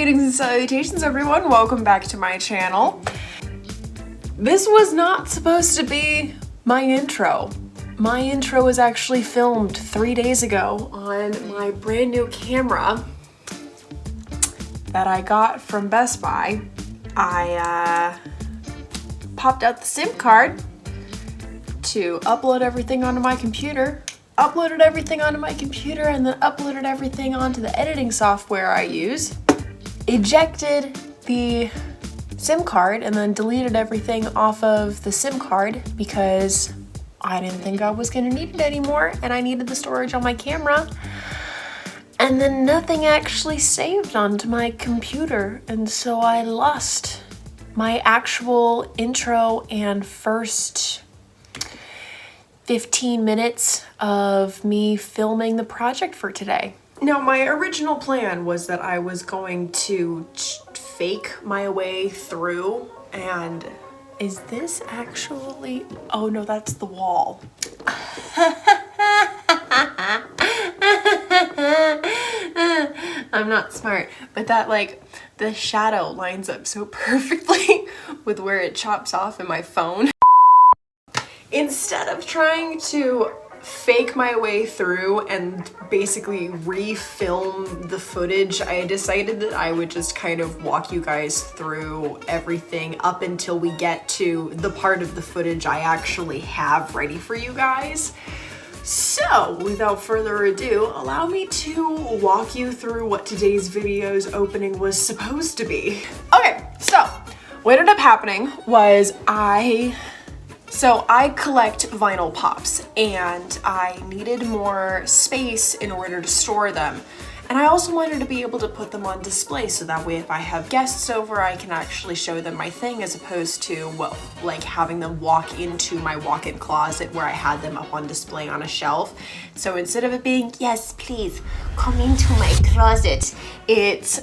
Greetings and salutations, everyone. Welcome back to my channel. This was not supposed to be my intro. My intro was actually filmed 3 days ago on my brand new camera that I got from Best Buy. I popped out the SIM card to upload everything onto my computer, uploaded everything onto my computer, and then uploaded everything onto the editing software I use, ejected the SIM card, and then deleted everything off of the SIM card because I didn't think I was gonna need it anymore and I needed the storage on my camera. And then nothing actually saved onto my computer, and so I lost my actual intro and first 15 minutes of me filming the project for today. Now, my original plan was that I was going to fake my way through, and is this actually, oh no, that's the wall. I'm not smart, but that, like, the shadow lines up so perfectly with where it chops off in my phone. Instead of trying to fake my way through and basically re-film the footage, I decided that I would just kind of walk you guys through everything up until we get to the part of the footage I actually have ready for you guys. So, without further ado, allow me to walk you through what today's video's opening was supposed to be. Okay, so what ended up happening was I collect vinyl pops, and I needed more space in order to store them. And I also wanted to be able to put them on display so that way if I have guests over, I can actually show them my thing as opposed to, well, like having them walk into my walk-in closet where I had them up on display on a shelf. So instead of it being, yes, please, come into my closet, it's,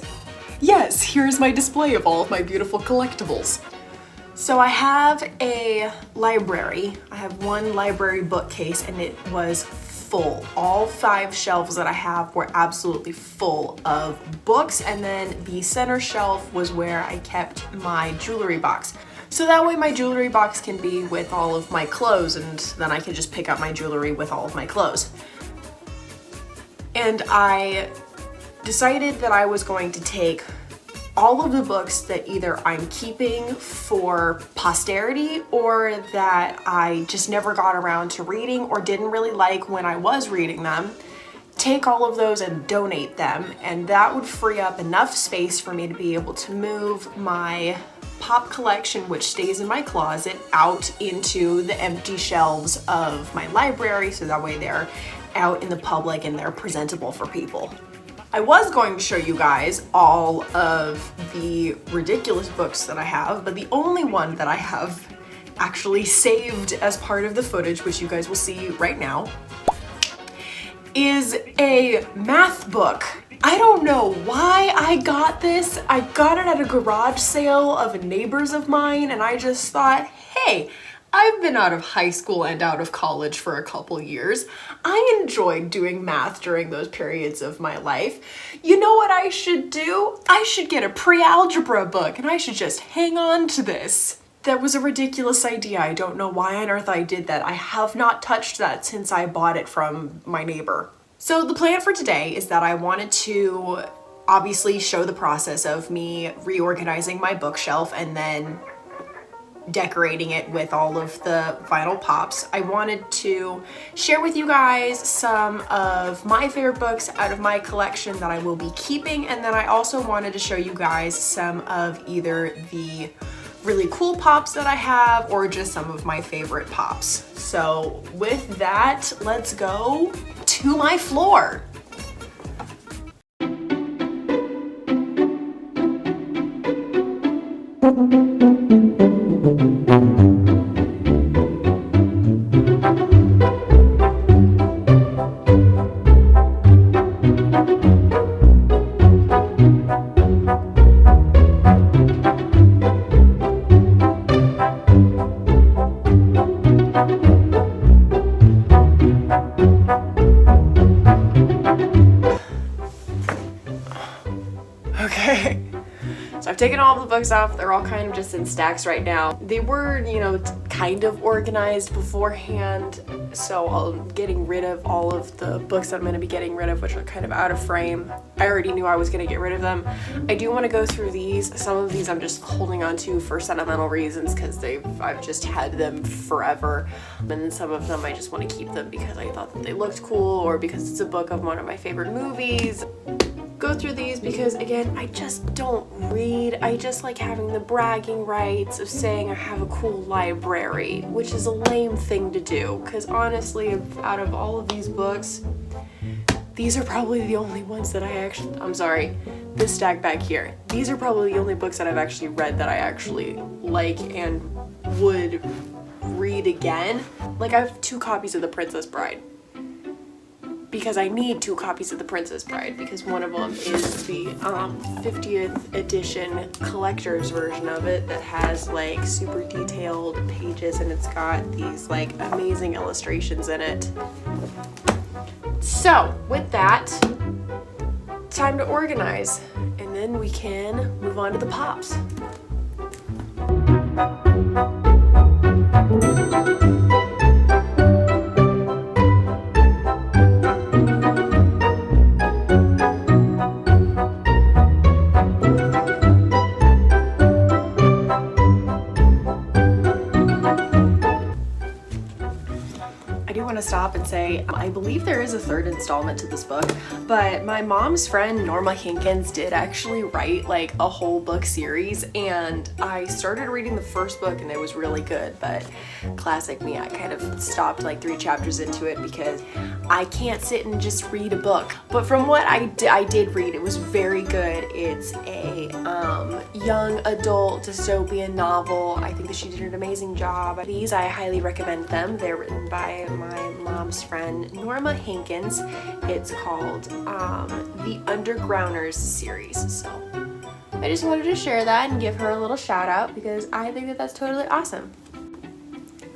yes, here's my display of all of my beautiful collectibles. So I have a library. I have one library bookcase, and it was full. All 5 shelves that I have were absolutely full of books, and then the center shelf was where I kept my jewelry box. So that way my jewelry box can be with all of my clothes, and then I can just pick up my jewelry with all of my clothes. And I decided that I was going to take all of the books that either I'm keeping for posterity or that I just never got around to reading or didn't really like when I was reading them, take all of those and donate them, and that would free up enough space for me to be able to move my pop collection, which stays in my closet, out into the empty shelves of my library, so that way they're out in the public and they're presentable for people. I was going to show you guys all of the ridiculous books that I have, but the only one that I have actually saved as part of the footage, which you guys will see right now, is a math book. I don't know why I got this. I got it at a garage sale of neighbors of mine, and I just thought, hey, I've been out of high school and out of college for a couple years. I enjoyed doing math during those periods of my life. You know what I should do? I should get a pre-algebra book, and I should just hang on to this. That was a ridiculous idea. I don't know why on earth I did that. I have not touched that since I bought it from my neighbor. So the plan for today is that I wanted to obviously show the process of me reorganizing my bookshelf and then decorating it with all of the vinyl pops. I wanted to share with you guys some of my favorite books out of my collection that I will be keeping, and then I also wanted to show you guys some of either the really cool pops that I have or just some of my favorite pops. So with that, let's go to my floor. Okay. So I've taken all the books off. They're all kind of just in stacks right now. They were, you know, kind of organized beforehand, so I'm getting rid of all of the books that I'm going to be getting rid of, which are kind of out of frame. I already knew I was going to get rid of them. I do want to go through these. Some of these I'm just holding on to for sentimental reasons because I've just had them forever. And then some of them I just want to keep them because I thought that they looked cool or because it's a book of one of my favorite movies. Go through these because, again, I just don't read. I just like having the bragging rights of saying I have a cool library, which is a lame thing to do because honestly, out of all of these books, these are probably the only ones that I'm sorry, this stack back here. These are probably the only books that I've actually read that I actually like and would read again. Like, I have 2 copies of The Princess Bride. Because I need 2 copies of The Princess Bride because one of them is the 50th edition collector's version of it that has like super detailed pages and it's got these like amazing illustrations in it. So with that, time to organize and then we can move on to the pops. To stop and say I believe there is a 3rd installment to this book, but my mom's friend Norma Hinkins did actually write like a whole book series and I started reading the first book and it was really good, but classic me, I kind of stopped like 3 chapters into it because I can't sit and just read a book. But from what I did read, it was very good. It's a young adult dystopian novel. I think that she did an amazing job. These, I highly recommend them. They're written by my mom's friend Norma Hinkins. It's called the Undergrounders series. So I just wanted to share that and give her a little shout out because I think that that's totally awesome.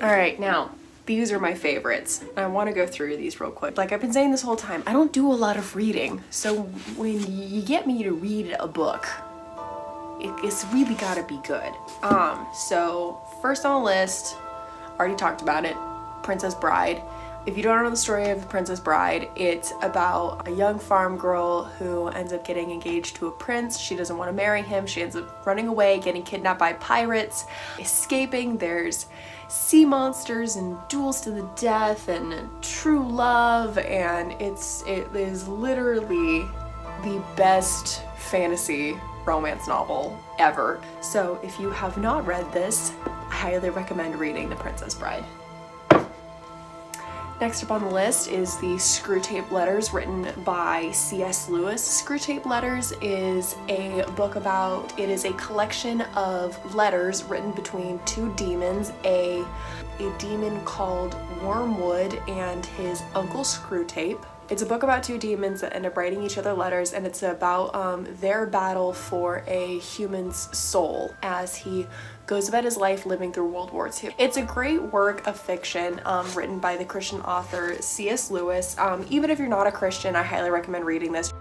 All right, now these are my favorites. I want to go through these real quick. Like I've been saying this whole time, I don't do a lot of reading. So when you get me to read a book, it's really gotta be good. So first on the list, already talked about it, Princess Bride. If you don't know the story of The Princess Bride, it's about a young farm girl who ends up getting engaged to a prince. She doesn't want to marry him. She ends up running away, getting kidnapped by pirates, escaping. There's sea monsters and duels to the death and true love, and it is literally the best fantasy romance novel ever. So if you have not read this, I highly recommend reading The Princess Bride. Next up on the list is the Screwtape Letters, written by C.S. Lewis. Screwtape Letters is a book about, it is a collection of letters written between 2 demons, a demon called Wormwood and his uncle Screwtape. It's a book about 2 demons that end up writing each other letters, and it's about their battle for a human's soul as he goes about his life living through World War II. It's a great work of fiction written by the Christian author C.S. Lewis. Even if you're not a Christian, I highly recommend reading this.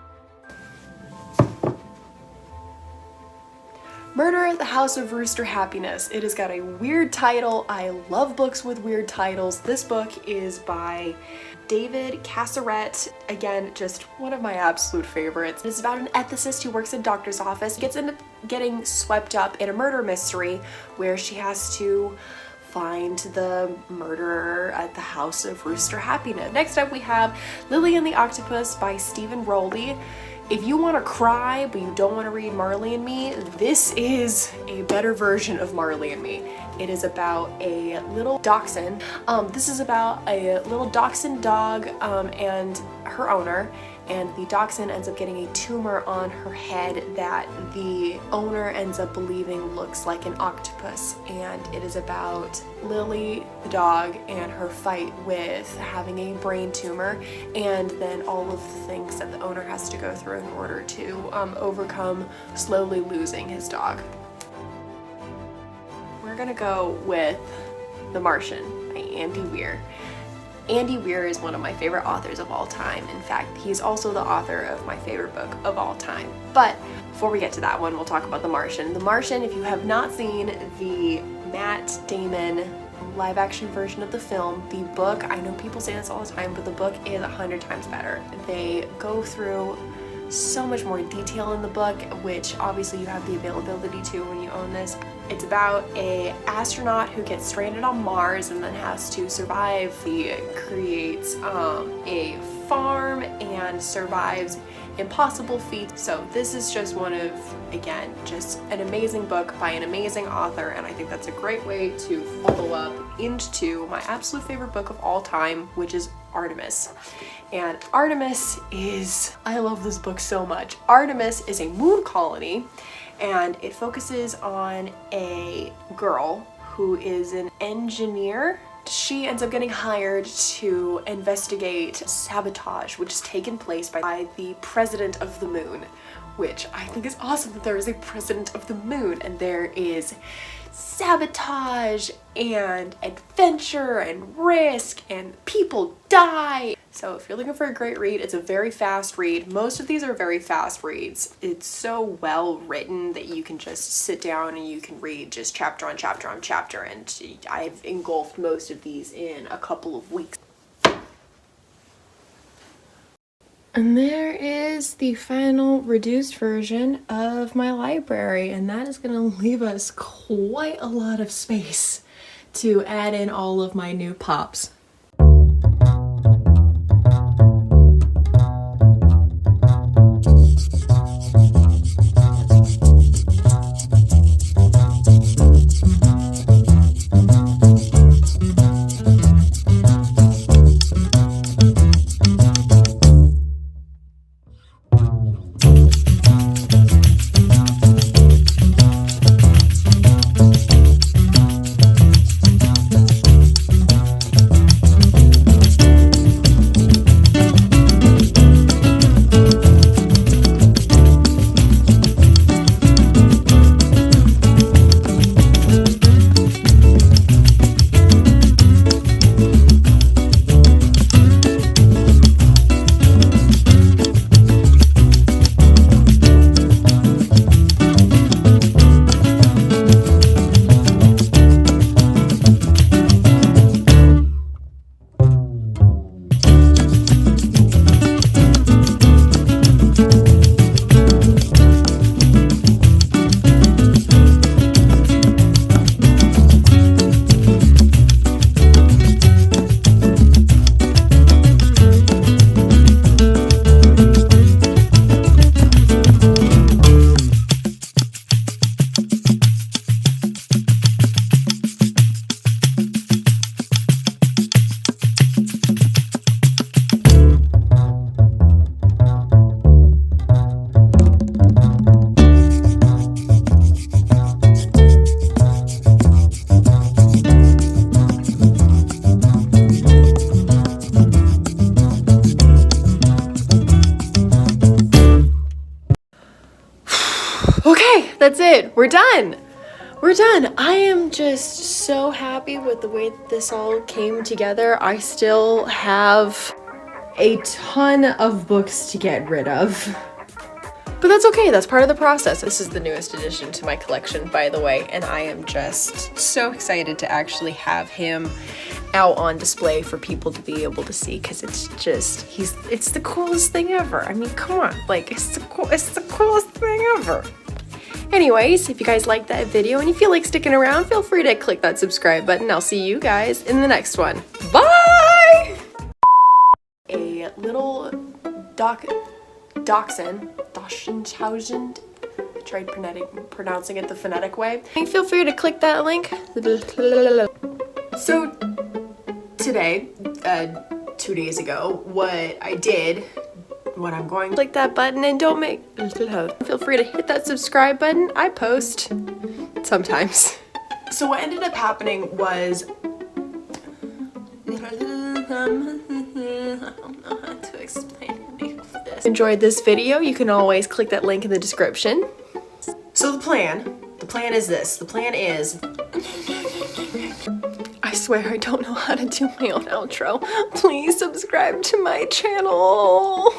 Murder at the House of Rooster Happiness. It has got a weird title. I love books with weird titles. This book is by David Casseret. Again, just one of my absolute favorites. It's about an ethicist who works in a doctor's office, gets into getting swept up in a murder mystery where she has to find the murderer at the House of Rooster Happiness. Next up we have Lily and the Octopus by Stephen Rowley. If you want to cry but you don't want to read Marley and Me, this is a better version of Marley and Me. It is about a little dachshund. This is about a little dachshund dog and her owner, and the dachshund ends up getting a tumor on her head that the owner ends up believing looks like an octopus, and it is about Lily the dog and her fight with having a brain tumor, and then all of the things that the owner has to go through in order to overcome slowly losing his dog. We're gonna go with The Martian by Andy Weir. Andy Weir is one of my favorite authors of all time. In fact, he's also the author of my favorite book of all time. But before we get to that one, we'll talk about The Martian. The Martian, if you have not seen the Matt Damon live action version of the film, the book, I know people say this all the time, but the book is 100 times better. They go through so much more detail in the book, which obviously you have the availability to when you own this. It's about a astronaut who gets stranded on Mars and then has to survive. He creates a farm and survives impossible feats. So this is just one of, again, just an amazing book by an amazing author, and I think that's a great way to follow up into my absolute favorite book of all time, which is Artemis. And Artemis is, I love this book so much. Artemis is a moon colony, and it focuses on a girl who is an engineer. She ends up getting hired to investigate sabotage, which has taken place by the president of the moon, which I think is awesome that there is a president of the moon, and there is sabotage and adventure and risk and people die. So if you're looking for a great read, it's a very fast read. Most of these are very fast reads. It's so well written that you can just sit down and you can read just chapter on chapter on chapter, and I've engulfed most of these in a couple of weeks. And there is the final reduced version of my library, and that is going to leave us quite a lot of space to add in all of my new pops. Okay, that's it. We're done. We're done. I am just so happy with the way that this all came together. I still have a ton of books to get rid of. But that's okay, that's part of the process. This is the newest addition to my collection, by the way, and I am just so excited to actually have him out on display for people to be able to see, because it's just, it's the coolest thing ever. I mean, come on, like, it's the coolest thing ever. Anyways, if you guys liked that video and you feel like sticking around, feel free to click that subscribe button. I'll see you guys in the next one. Bye! A little dachshund. I tried pronouncing it the phonetic way. Feel free to click that link. So today, 2 days ago, what I'm going to click that button and don't make, feel free to hit that subscribe button. I post sometimes. So what ended up happening was, I don't know how to explain any of this. Enjoyed this video, you can always click that link in the description. So the plan is this. The plan is, I swear swear I don't know how to do my own outro. Please subscribe to my channel.